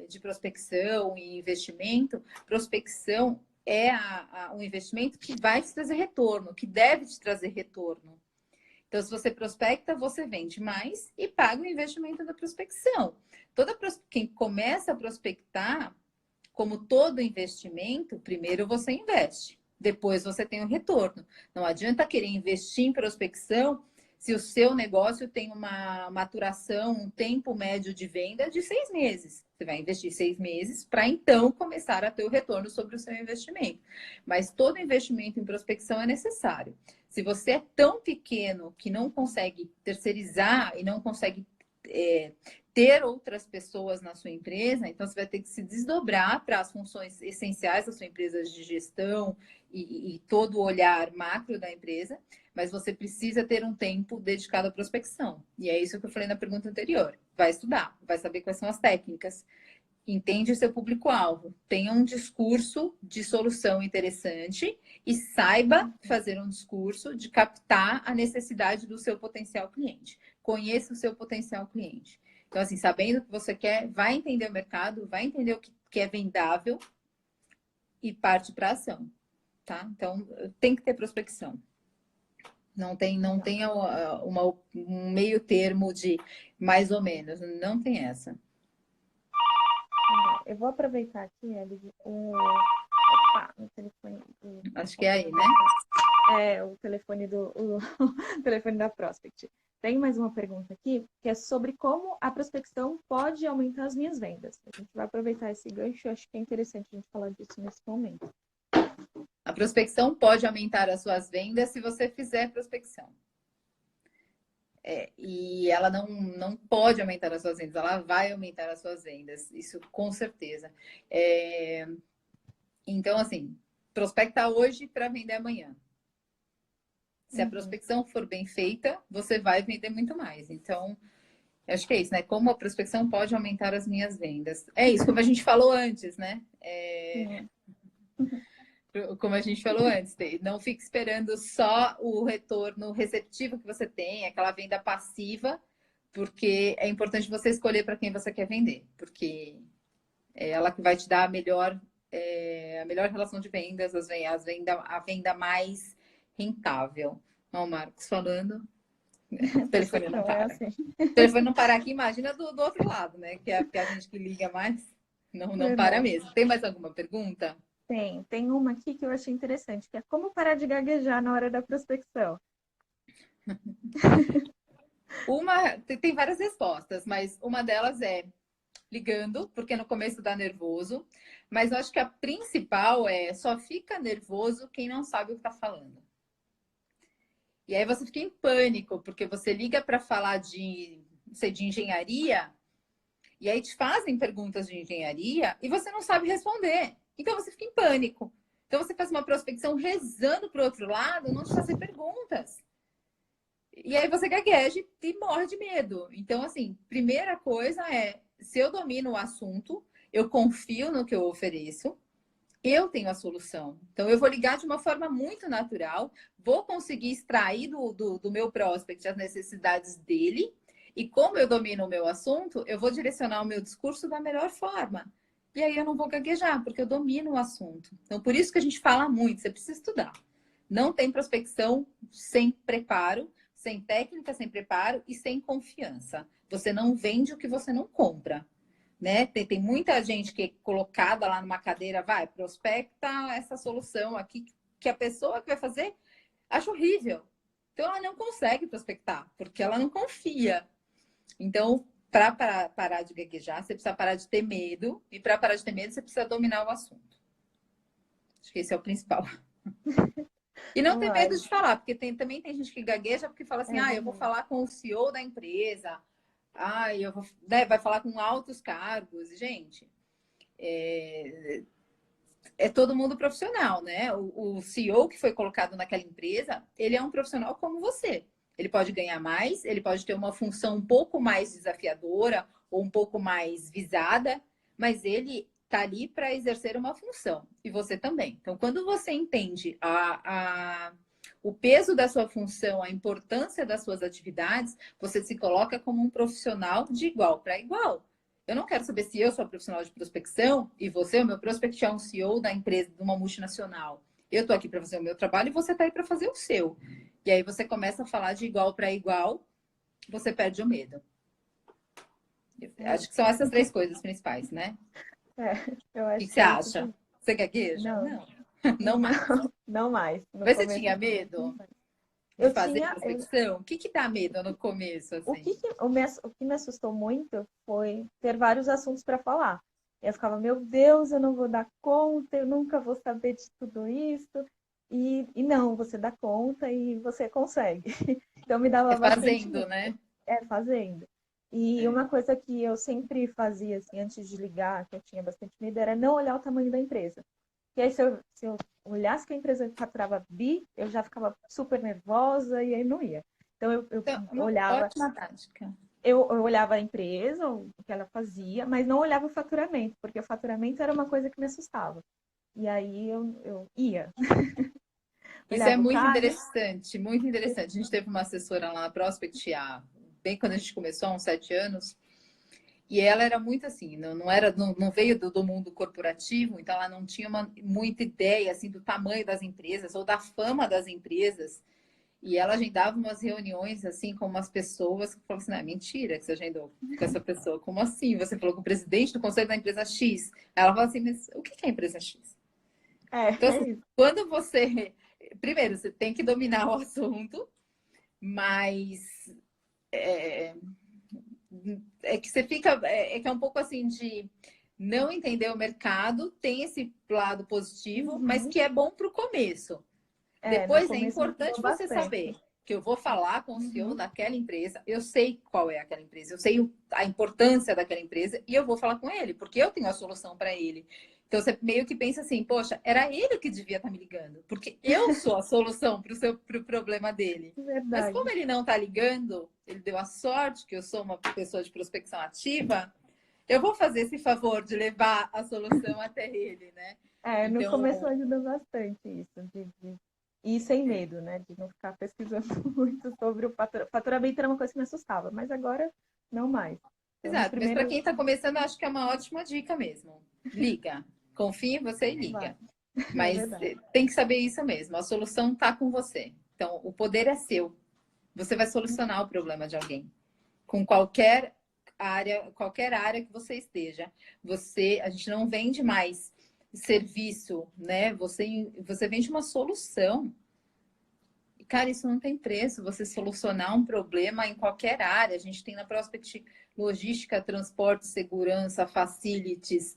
de prospecção e investimento, prospecção é um investimento que vai te trazer retorno, que deve te trazer retorno. Então, se você prospecta, você vende mais e paga o investimento da prospecção. Quem começa a prospectar, como todo investimento, primeiro você investe, depois você tem o retorno. Não adianta querer investir em prospecção se o seu negócio tem uma maturação, um tempo médio de venda de 6 meses. Você vai investir 6 meses para então começar a ter o retorno sobre o seu investimento. Mas todo investimento em prospecção é necessário. Se você é tão pequeno que não consegue terceirizar e não consegue ter outras pessoas na sua empresa, então você vai ter que se desdobrar para as funções essenciais da sua empresa de gestão e todo o olhar macro da empresa, mas você precisa ter um tempo dedicado à prospecção. E é isso que eu falei na pergunta anterior. Vai estudar, vai saber quais são as técnicas, entende o seu público-alvo, tenha um discurso de solução interessante e saiba fazer um discurso de captar a necessidade do seu potencial cliente. Conheça o seu potencial cliente. Então, assim, sabendo o que você quer, vai entender o mercado, vai entender o que é vendável e parte para a ação, tá? Então, tem que ter prospecção. Não tem um meio termo de mais ou menos, não tem essa. Eu vou aproveitar aqui, Elid, opa, o telefone do... Acho que é aí, né? É, o telefone o telefone da Prospect. Tem mais uma pergunta aqui, que é sobre como a prospecção pode aumentar as minhas vendas. A gente vai aproveitar esse gancho, eu acho que é interessante a gente falar disso nesse momento. A prospecção pode aumentar as suas vendas se você fizer prospecção. E ela não pode aumentar as suas vendas, ela vai aumentar as suas vendas, isso com certeza. Então, assim, prospecta hoje para vender amanhã. Se a prospecção for bem feita, você vai vender muito mais. Então, acho que é isso, né? Como a prospecção pode aumentar as minhas vendas. É isso, como a gente falou antes, né? Como a gente falou antes, não fique esperando só o retorno receptivo que você tem, aquela venda passiva, porque é importante você escolher para quem você quer vender, porque é ela que vai te dar a melhor relação de vendas, a venda mais rentável. Ó, o Marcos falando. O telefone não para. Assim. O telefone não para aqui, imagina do outro lado, né? Que é a gente que liga mais não para mesmo. Tem mais alguma pergunta? Tem uma aqui que eu achei interessante, que é como parar de gaguejar na hora da prospecção. Tem várias respostas, mas uma delas é ligando, porque no começo dá nervoso, mas eu acho que a principal é só fica nervoso quem não sabe o que está falando. E aí você fica em pânico, porque você liga para falar de engenharia, e aí te fazem perguntas de engenharia e você não sabe responder. Então você fica em pânico. Então você faz uma prospecção rezando para o outro lado, não te fazer perguntas. E aí você gagueja e morre de medo. Então, assim, primeira coisa é, se eu domino o assunto, eu confio no que eu ofereço, eu tenho a solução. Então, eu vou ligar de uma forma muito natural, vou conseguir extrair do meu prospect as necessidades dele, e como eu domino o meu assunto, eu vou direcionar o meu discurso da melhor forma. E aí eu não vou gaguejar, porque eu domino o assunto. Então, por isso que a gente fala muito, você precisa estudar. Não tem prospecção sem preparo, sem técnica, sem preparo e sem confiança. Você não vende o que você não compra. Né? Tem muita gente que é colocada lá numa cadeira, vai, prospecta essa solução aqui, que a pessoa que vai fazer acha horrível. Então, ela não consegue prospectar, porque ela não confia. Então, para parar de gaguejar, você precisa parar de ter medo. E para parar de ter medo, você precisa dominar o assunto. Acho que esse é o principal. E não ter medo de falar, porque também tem gente que gagueja porque fala assim, eu vou falar com o CEO da empresa, eu vou, né, vai falar com altos cargos. Gente, é todo mundo profissional, né? O CEO que foi colocado naquela empresa, ele é um profissional como você. Ele pode ganhar mais, ele pode ter uma função um pouco mais desafiadora ou um pouco mais visada, mas ele está ali para exercer uma função. E você também. Então, quando você entende o peso da sua função, a importância das suas atividades, você se coloca como um profissional de igual para igual. Eu não quero saber se eu sou profissional de prospecção e você, o meu prospect, é um CEO da empresa, de uma multinacional. Eu estou aqui para fazer o meu trabalho e você está aí para fazer o seu. E aí você começa a falar de igual para igual, você perde o medo. Acho que são essas 3 coisas principais, né? Eu acho o que você acha? Você gagueja? Não. Não mais. Não mais. Mas você tinha medo? de Eu fazer tinha. prospecção? O que que dá medo no começo, O assim? que, o que me assustou muito foi ter vários assuntos para falar. Eu ficava, meu Deus, eu não vou dar conta, eu nunca vou saber de tudo isso. E não, você dá conta e você consegue. Então me dava É bastante fazendo, medo, né? fazendo. E É. uma coisa que eu sempre fazia, assim, antes de ligar, que eu tinha bastante medo, era não olhar o tamanho da empresa. E aí, se eu olhasse que a empresa faturava bi, eu já ficava super nervosa e aí não ia. Então, Então, é uma olhava ótima tática. eu olhava a empresa, o que ela fazia, mas não olhava o faturamento, porque o faturamento era uma coisa que me assustava. E aí eu ia, Isso é olhava o muito caixa. interessante, muito interessante. A gente teve uma assessora lá na Prospect, bem quando a gente começou, há uns 7 anos, e ela era muito assim, não veio do mundo corporativo, então ela não tinha muita ideia assim do tamanho das empresas ou da fama das empresas. E ela agendava umas reuniões assim com umas pessoas que falavam assim, não, é mentira que você agendou com essa pessoa. Como assim? Você falou com o presidente do conselho da empresa X. Ela falou assim, mas o que é a empresa X? Então, É assim, isso. quando você. Primeiro, você tem que dominar o assunto, mas é que você fica. É que é um pouco assim de não entender o mercado, tem esse lado positivo, mas Uhum. que é bom para o começo. No Depois é começo me ajudou importante você saber bastante. que eu vou falar com o CEO Uhum. daquela empresa, eu sei qual é aquela empresa, eu sei a importância daquela empresa e eu vou falar com ele, porque eu tenho a solução para ele. Então você meio que pensa assim, poxa, era ele que devia estar me ligando, porque eu sou a solução para o problema dele. Mas como Verdade. ele não está ligando, ele deu a sorte que eu sou uma pessoa de prospecção ativa, eu vou fazer esse favor de levar a solução até ele, né? No começo Então, ajuda bastante isso, de ir sem medo, né? De não ficar pesquisando muito sobre o faturamento, era uma coisa que me assustava, mas agora não mais. Então, nos exato, mas para primeiros. quem está começando, acho que é uma ótima dica mesmo. Liga, confia em você e Vai, liga. é Mas verdade. tem que saber isso mesmo, a solução está com você. Então, o poder é seu. Você vai solucionar o problema de alguém. Com qualquer área que você esteja. A gente não vende mais serviço, né? Você vende uma solução. Cara, isso não tem preço, você solucionar um problema em qualquer área. A gente tem na Prospect logística, transporte, segurança, facilities,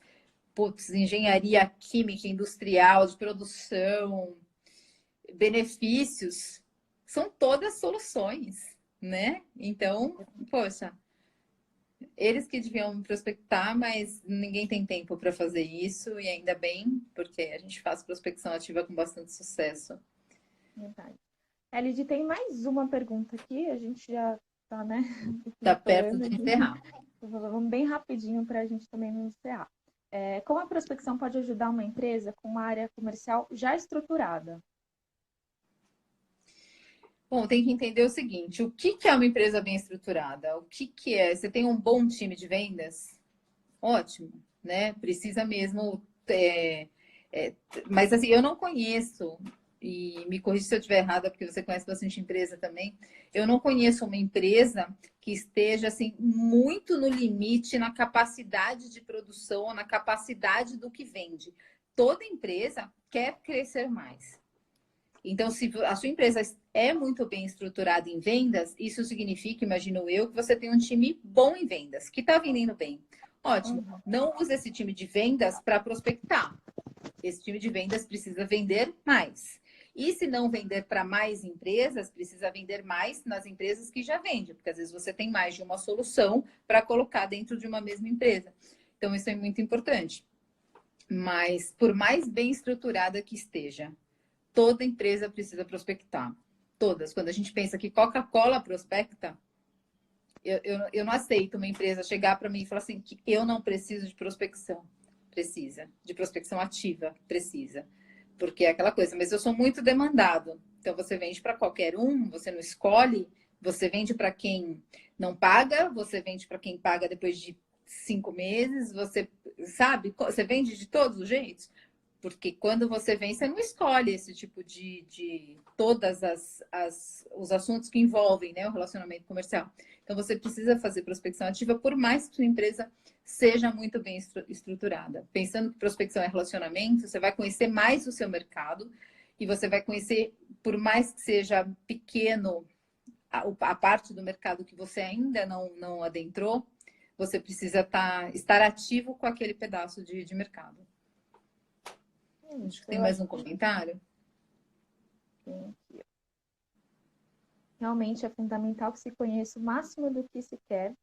putz, engenharia química, industrial, de produção, benefícios. São todas soluções, né? Então, poxa, eles que deviam prospectar, mas ninguém tem tempo para fazer isso, e ainda bem, porque a gente faz prospecção ativa com bastante sucesso. Verdade. Elid, tem mais uma pergunta aqui, a gente já está, né, Tá perto estourando de aqui. encerrar. Vamos bem rapidinho para a gente também não encerrar. Como a prospecção pode ajudar uma empresa com uma área comercial já estruturada? Bom, tem que entender o seguinte: o que é uma empresa bem estruturada? O que é? Você tem um bom time de vendas? Ótimo, né? Precisa mesmo. Mas assim, eu não conheço, e me corrija se eu estiver errada, porque você conhece bastante empresa também. Eu não conheço uma empresa que esteja assim muito no limite na capacidade de produção, na capacidade do que vende. Toda empresa quer crescer mais. Então, se a sua empresa é muito bem estruturada em vendas, isso significa, imagino eu, que você tem um time bom em vendas, que está vendendo bem. Ótimo. Uhum. Não use esse time de vendas para prospectar. Esse time de vendas precisa vender mais. E se não vender para mais empresas, precisa vender mais nas empresas que já vendem, porque às vezes você tem mais de uma solução para colocar dentro de uma mesma empresa. Então, isso é muito importante. Mas, por mais bem estruturada que esteja, toda empresa precisa prospectar. Todas. Quando a gente pensa que Coca-Cola prospecta, eu não aceito uma empresa chegar para mim e falar assim que eu não preciso de prospecção. Precisa. De prospecção ativa. Precisa. Porque é aquela coisa, mas eu sou muito demandado. Então você vende para qualquer um, você não escolhe, você vende para quem não paga, você vende para quem paga depois de 5 meses, você sabe, você vende de todos os jeitos. Porque quando você vem, você não escolhe esse tipo de todas os assuntos que envolvem, né, o relacionamento comercial. Então, você precisa fazer prospecção ativa, por mais que sua empresa seja muito bem estruturada. Pensando que prospecção é relacionamento, você vai conhecer mais o seu mercado e você vai conhecer por mais que seja pequeno a parte do mercado que você ainda não adentrou, você precisa estar ativo com aquele pedaço de mercado. Acho que tem mais um comentário. Realmente é fundamental que se conheça o máximo do que se quer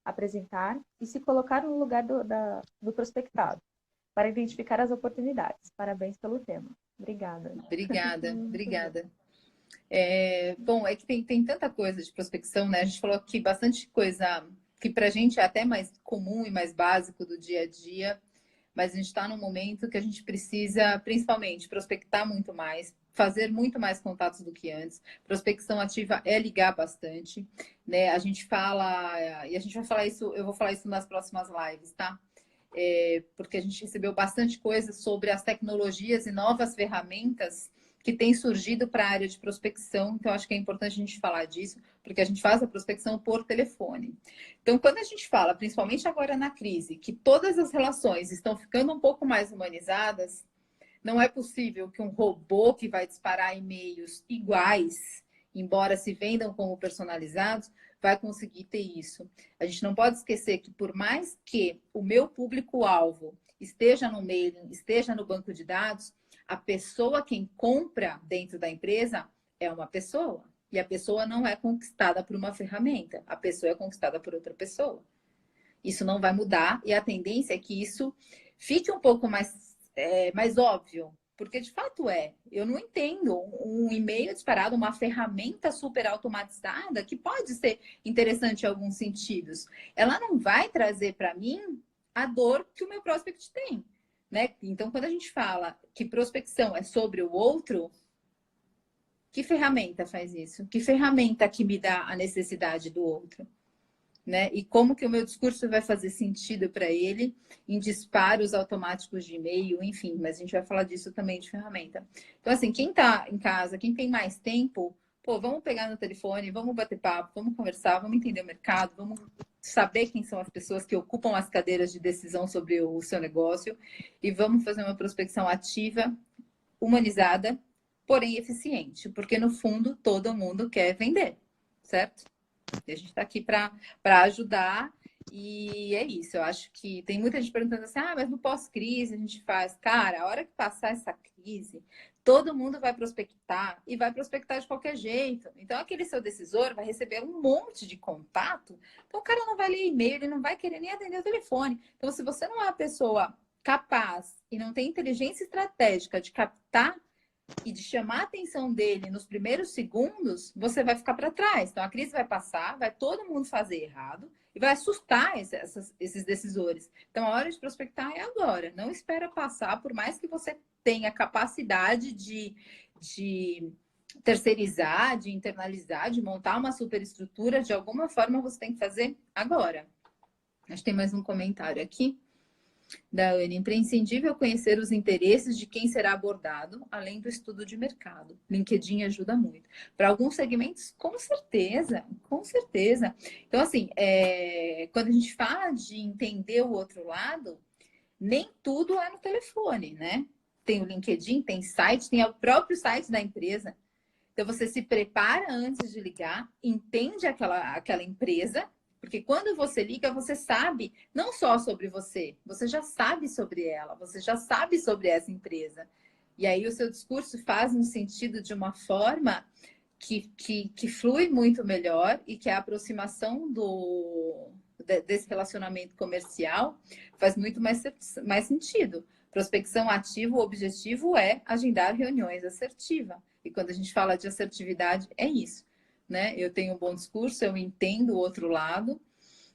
apresentar e se colocar no lugar do prospectado, para identificar as oportunidades. Parabéns pelo tema. Obrigada. Obrigada. Bom, é que tem tanta coisa de prospecção, né? A gente falou aqui bastante coisa que para a gente é até mais comum e mais básico do dia a dia, mas a gente está num momento que a gente precisa, principalmente, prospectar muito mais, fazer muito mais contatos do que antes. Prospecção ativa é ligar bastante, né? A gente fala, e a gente vai falar isso, eu vou falar isso nas próximas lives, tá? Porque a gente recebeu bastante coisa sobre as tecnologias e novas ferramentas que têm surgido para a área de prospecção. Então, acho que é importante a gente falar disso, porque a gente faz a prospecção por telefone. Então, quando a gente fala, principalmente agora na crise, que todas as relações estão ficando um pouco mais humanizadas, não é possível que um robô que vai disparar e-mails iguais, embora se vendam como personalizados, vai conseguir ter isso. A gente não pode esquecer que por mais que o meu público-alvo esteja no mailing, esteja no banco de dados, a pessoa quem compra dentro da empresa é uma pessoa. E a pessoa não é conquistada por uma ferramenta, a pessoa é conquistada por outra pessoa. Isso não vai mudar e a tendência é que isso fique um pouco mais óbvio, porque de fato eu não entendo um e-mail disparado, uma ferramenta super automatizada que pode ser interessante em alguns sentidos. Ela não vai trazer para mim a dor que o meu prospect tem, né? Então, quando a gente fala que prospecção é sobre o outro, que ferramenta faz isso? Que ferramenta que me dá a necessidade do outro? Né? E como que o meu discurso vai fazer sentido para ele em disparos automáticos de e-mail, enfim, mas a gente vai falar disso também de ferramenta. Então, assim, quem está em casa, quem tem mais tempo, pô, vamos pegar no telefone, vamos bater papo, vamos conversar, vamos entender o mercado, vamos saber quem são as pessoas que ocupam as cadeiras de decisão sobre o seu negócio e vamos fazer uma prospecção ativa, humanizada, porém eficiente, porque no fundo todo mundo quer vender, certo? A gente está aqui para ajudar e é isso. Eu acho que tem muita gente perguntando assim, mas no pós-crise a gente faz. Cara, a hora que passar essa crise, todo mundo vai prospectar e vai prospectar de qualquer jeito. Então, aquele seu decisor vai receber um monte de contato, então o cara não vai ler e-mail, ele não vai querer nem atender o telefone. Então, se você não é uma pessoa capaz e não tem inteligência estratégica de captar e de chamar a atenção dele nos primeiros segundos, você vai ficar para trás. Então, a crise vai passar, vai todo mundo fazer errado e vai assustar esses decisores. Então, a hora de prospectar é agora. Não espera passar, por mais que você tenha capacidade de terceirizar, de internalizar, de montar uma superestrutura, de alguma forma você tem que fazer agora. Acho que tem mais um comentário aqui da Anne. Imprescindível conhecer os interesses de quem será abordado, além do estudo de mercado. LinkedIn ajuda muito. Para alguns segmentos, com certeza, com certeza. Então, assim, quando a gente fala de entender o outro lado, nem tudo é no telefone, né? Tem o LinkedIn, tem site, tem o próprio site da empresa. Então, você se prepara antes de ligar, entende aquela empresa, porque quando você liga, você sabe não só sobre você já sabe sobre ela, você já sabe sobre essa empresa. E aí o seu discurso faz no sentido de uma forma que flui muito melhor e que a aproximação desse relacionamento comercial faz muito mais sentido. Prospecção ativa, o objetivo é agendar reuniões assertivas. E quando a gente fala de assertividade, é isso, né? Eu tenho um bom discurso, eu entendo o outro lado.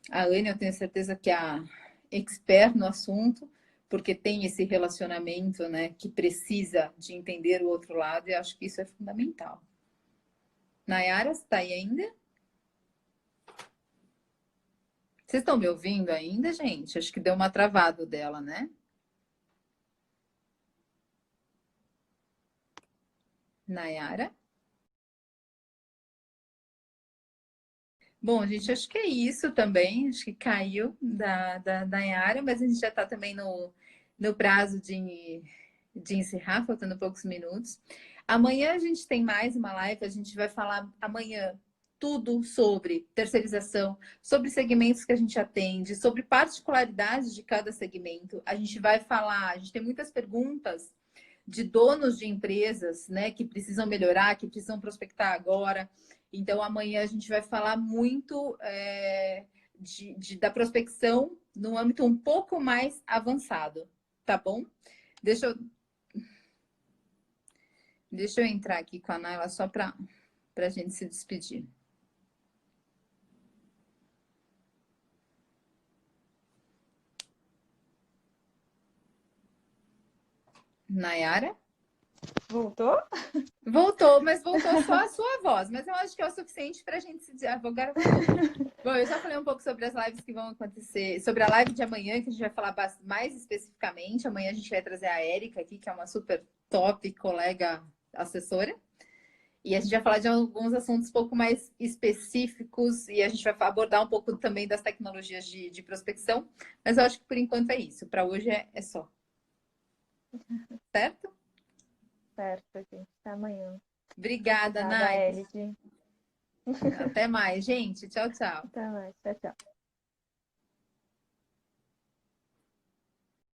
A Anne, eu tenho certeza que é a expert no assunto, porque tem esse relacionamento, né, que precisa de entender o outro lado, e acho que isso é fundamental. Nayara, você está aí ainda? Vocês estão me ouvindo ainda, gente? Acho que deu uma travada dela, né? Nayara? Bom, gente, acho que é isso também. Acho que caiu da Nayara, mas a gente já está também no prazo de encerrar, faltando poucos minutos. Amanhã a gente tem mais uma live, a gente vai falar amanhã tudo sobre terceirização, sobre segmentos que a gente atende, sobre particularidades de cada segmento. A gente vai falar, a gente tem muitas perguntas de donos de empresas, né, que precisam melhorar, que precisam prospectar agora. Então, amanhã a gente vai falar muito da prospecção no âmbito um pouco mais avançado, tá bom? Deixa eu, deixa eu entrar aqui com a Naila só para a gente se despedir. Nayara? Voltou? Voltou, mas voltou só a sua voz. Mas eu acho que é o suficiente para a gente se dizer. Agora voltou. Bom, eu já falei um pouco sobre as lives que vão acontecer, sobre a live de amanhã, que a gente vai falar mais especificamente. Amanhã a gente vai trazer a Érica aqui, que é uma super top colega assessora. E a gente vai falar de alguns assuntos um pouco mais específicos e a gente vai abordar um pouco também das tecnologias de prospecção. Mas eu acho que por enquanto é isso. Para hoje é só. Certo? Certo, gente. Até amanhã. Obrigada, Obrigada, Nai. Elid. Até mais, gente. Tchau, tchau. Até mais. Tchau, tchau.